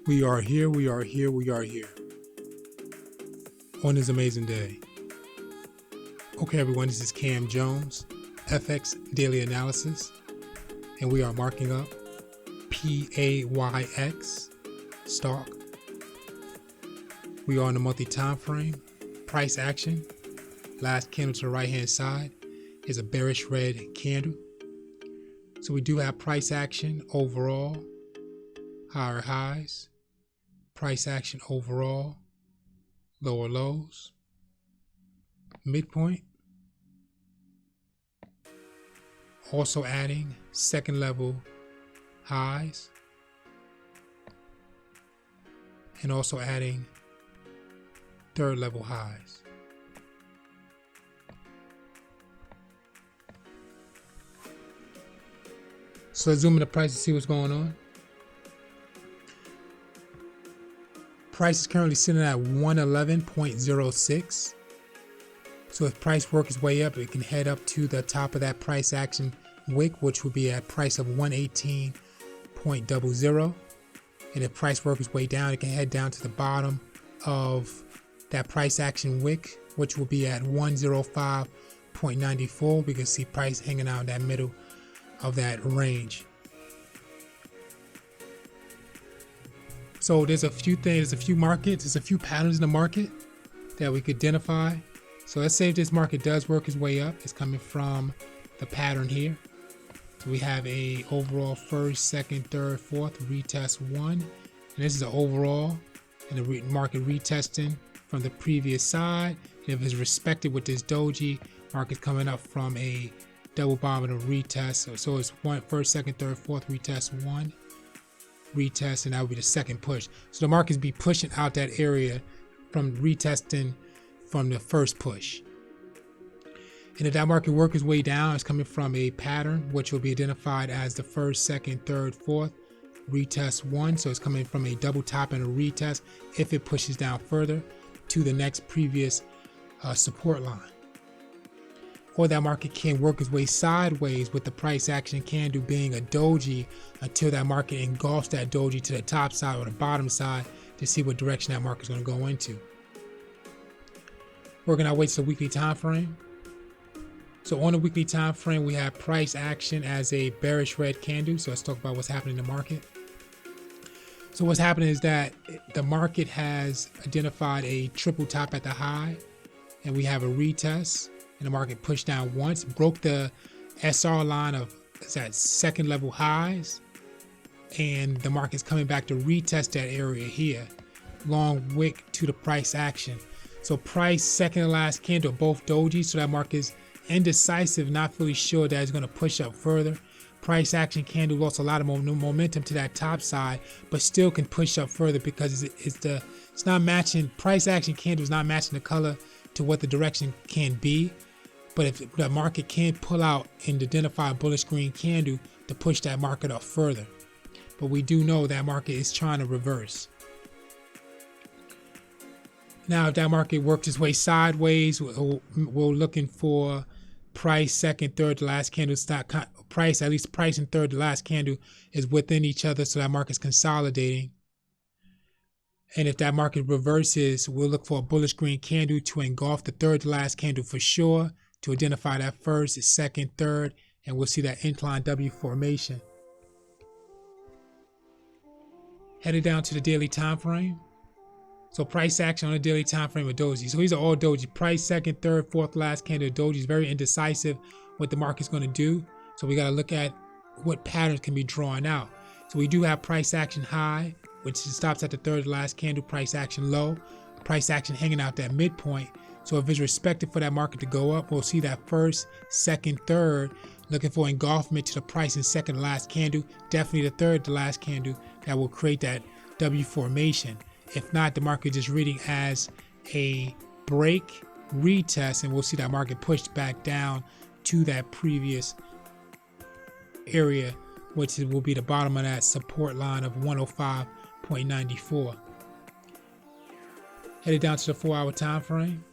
We are here, we are here, we are here on this amazing day. Okay, everyone, this is Cam Jones, FX Daily Analysis, and we are marking up Payx stock. We are on the monthly time frame. Price action, last candle to the right hand side is a bearish red candle. So we do have price action overall, higher highs, price action overall, lower lows, midpoint, also adding second level highs, and also adding third level highs. So let's zoom in the price to see what's going on. Price is currently sitting at 111.06. So if price works its way up, it can head up to the top of that price action wick, which would be at price of 118.00. And if price works its way down, it can head down to the bottom of that price action wick, which will be at 105.94. We can see price hanging out in that middle of that range. So there's a few things, there's a few markets, there's a few patterns in the market that we could identify. So let's say if this market does work its way up, it's coming from the pattern here. So we have a overall first, second, third, fourth, retest one. And this is an overall, and the market retesting from the previous side. And if it's respected with this doji, market's coming up from a double bottom and a retest. So it's one, first, second, third, fourth, retest one, retest, and that would be the second push. So the markets be pushing out that area from retesting from the first push. And if that market works its way down, it's coming from a pattern which will be identified as the first, second, third, fourth, retest one. So it's coming from a double top and a retest if it pushes down further to the next previous support line. Or that market can work its way sideways with the price action candle being a doji until that market engulfs that doji to the top side or the bottom side to see what direction that market is going to go into. Working our way to the weekly time frame. So on the weekly time frame, we have price action as a bearish red candle. So let's talk about what's happening in the market. So what's happening is that the market has identified a triple top at the high, and we have a retest. And the market pushed down once, broke the SR line of that second level highs, and the market's coming back to retest that area here, long wick to the price action. So price second to last candle, both doji, so that market is indecisive, not fully sure that it's going to push up further. Price action candle lost a lot of momentum to that top side, but still can push up further because it's not matching. Price action candle is not matching the color to what the direction can be. But if the market can pull out and identify a bullish green candle to push that market up further. But we do know that market is trying to reverse. Now, if that market works its way sideways, we're looking for price second, third to last candle. Price, at least price and third to last candle is within each other, so that market's consolidating. And if that market reverses, we'll look for a bullish green candle to engulf the third to last candle for sure, to identify that first, second, third, and we'll see that incline W formation. Headed down to the daily time frame. So price action on the daily time frame of doji. So these are all doji. Price second, third, fourth, last candle doji is very indecisive what the market's going to do. So we got to look at what patterns can be drawn out. So we do have price action high, which stops at the third to last candle, price action low, price action hanging out that midpoint. So if it's respected for that market to go up, we'll see that first, second, third, looking for engulfment to the price in second to last candle, definitely the third to last candle that will create that W formation. If not, the market just reading as a break, retest, and we'll see that market pushed back down to that previous area, which will be the bottom of that support line of 105.94. Headed down to the 4-hour time frame.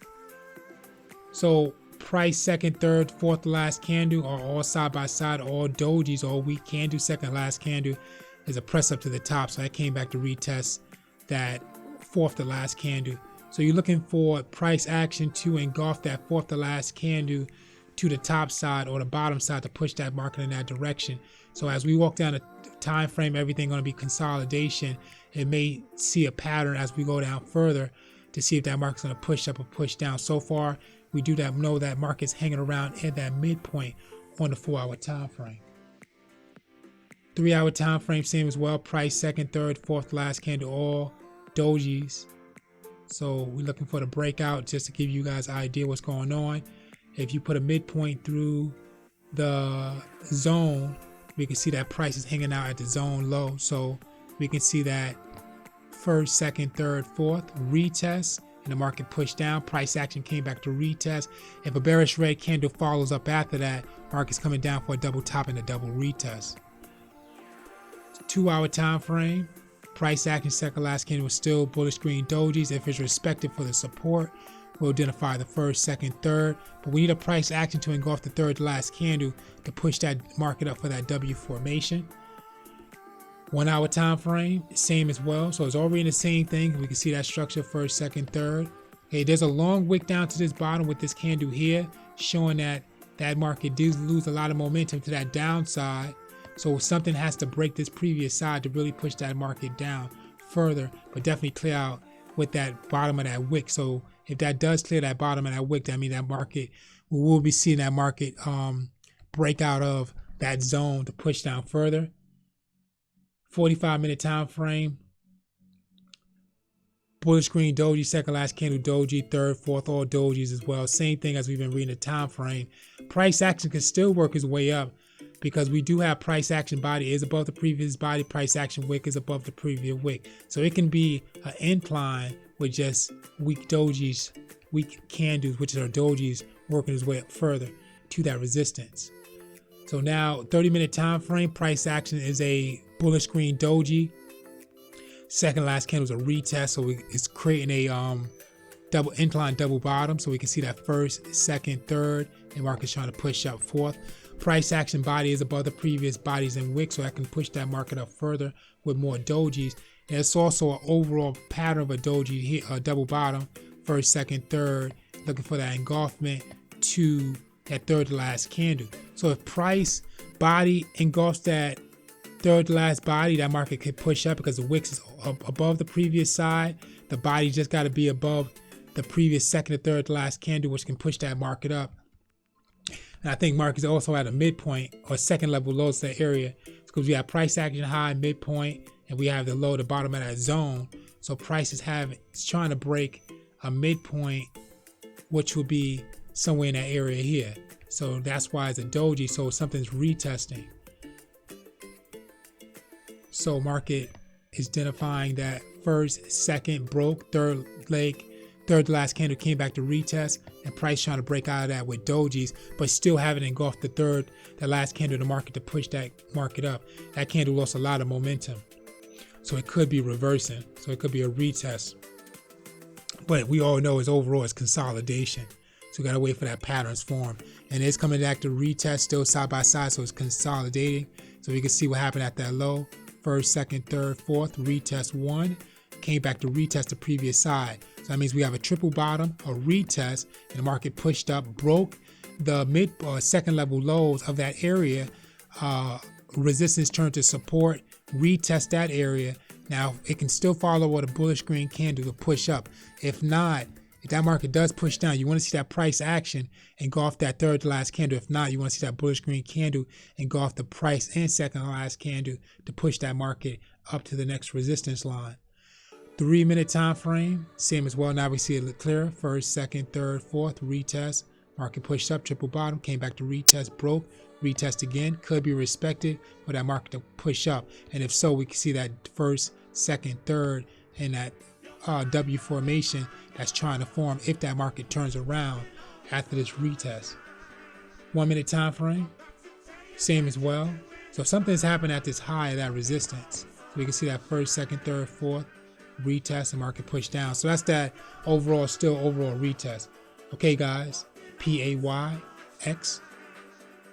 So price second, third, fourth to last candle are all side by side, all dojis, all weak candle, second to last candle is a press up to the top. So that came back to retest that fourth to last candle. So you're looking for price action to engulf that fourth to last candle to the top side or the bottom side to push that market in that direction. So as we walk down the time frame, everything going to be consolidation. It may see a pattern as we go down further to see if that market's going to push up or push down. So far, we do know that market's hanging around at that midpoint on the 4-hour time frame. 3-hour time frame, same as well. Price second, third, fourth last candle, all dojis. So we're looking for the breakout just to give you guys an idea what's going on. If you put a midpoint through the zone, we can see that price is hanging out at the zone low. So we can see that first, second, third, fourth retest, and the market pushed down. Price action came back to retest. If a bearish red candle follows up after that, market's coming down for a double top and a double retest. 2-hour time frame, price action second last candle was still bullish green dojis. If it's respected for the support, we'll identify the first, second, third, but we need a price action to engulf the third to last candle to push that market up for that W formation. 1-hour time frame, same as well. So it's already in the same thing. We can see that structure first, second, third. Okay, there's a long wick down to this bottom with this candle here, showing that that market does lose a lot of momentum to that downside. So something has to break this previous side to really push that market down further, but definitely clear out with that bottom of that wick. So if that does clear that bottom of that wick, that means that market, we will be seeing that market break out of that zone to push down further. 45-minute time frame, bullish green doji, second last candle doji, third, fourth, all dojis as well. Same thing as we've been reading the time frame. Price action can still work its way up because we do have price action body is above the previous body, price action wick is above the previous wick. So it can be an incline with just weak dojis, weak candles, which are dojis, working its way up further to that resistance. So now 30-minute time frame, price action is a bullish green doji. Second last candle is a retest, so it's creating a double incline, double bottom. So we can see that first, second, third, and market's trying to push up fourth. Price action body is above the previous bodies and wick, so I can push that market up further with more dojis. And it's also an overall pattern of a doji here, a double bottom, first, second, third, looking for that engulfment to that third to last candle. So if price body engulfs that third to last body, that market could push up because the wick is above the previous side. The body just got to be above the previous second or third to last candle, which can push that market up. And I think market's also at a midpoint or second level lows to that area because we have price action high, midpoint, and we have the low, the bottom of that zone. So price is trying to break a midpoint, which will be somewhere in that area here. So that's why it's a doji. So something's retesting. So market is identifying that first, second broke, third leg, third to last candle came back to retest, and price trying to break out of that with dojis, but still haven't engulfed the last candle in the market to push that market up. That candle lost a lot of momentum. So it could be reversing. So it could be a retest. But we all know overall it's consolidation. So we got to wait for that patterns form. And it's coming back to retest still side by side, so it's consolidating. So we can see what happened at that low. First, second, third, fourth, retest one. Came back to retest the previous side. So that means we have a triple bottom, a retest, and the market pushed up, broke the mid or second level lows of that area. Resistance turned to support, retest that area. Now it can still follow with a bullish green candle to push up. If not, if that market does push down, you want to see that price action engulf that third to last candle. If not, you want to see that bullish green candle engulf the price and second to last candle to push that market up to the next resistance line. 3-minute time frame, same as well. Now we see it a little clearer. First, second, third, fourth, retest. Market pushed up, triple bottom, came back to retest, broke, retest again. Could be respected for that market to push up. And if so, we can see that first, second, third, and that W formation that's trying to form if that market turns around after this retest. 1-minute time frame, same as well. So something's happened at this high of that resistance. So we can see that first, second, third, fourth, retest, and market push down. So that's that overall retest. Okay guys, Payx.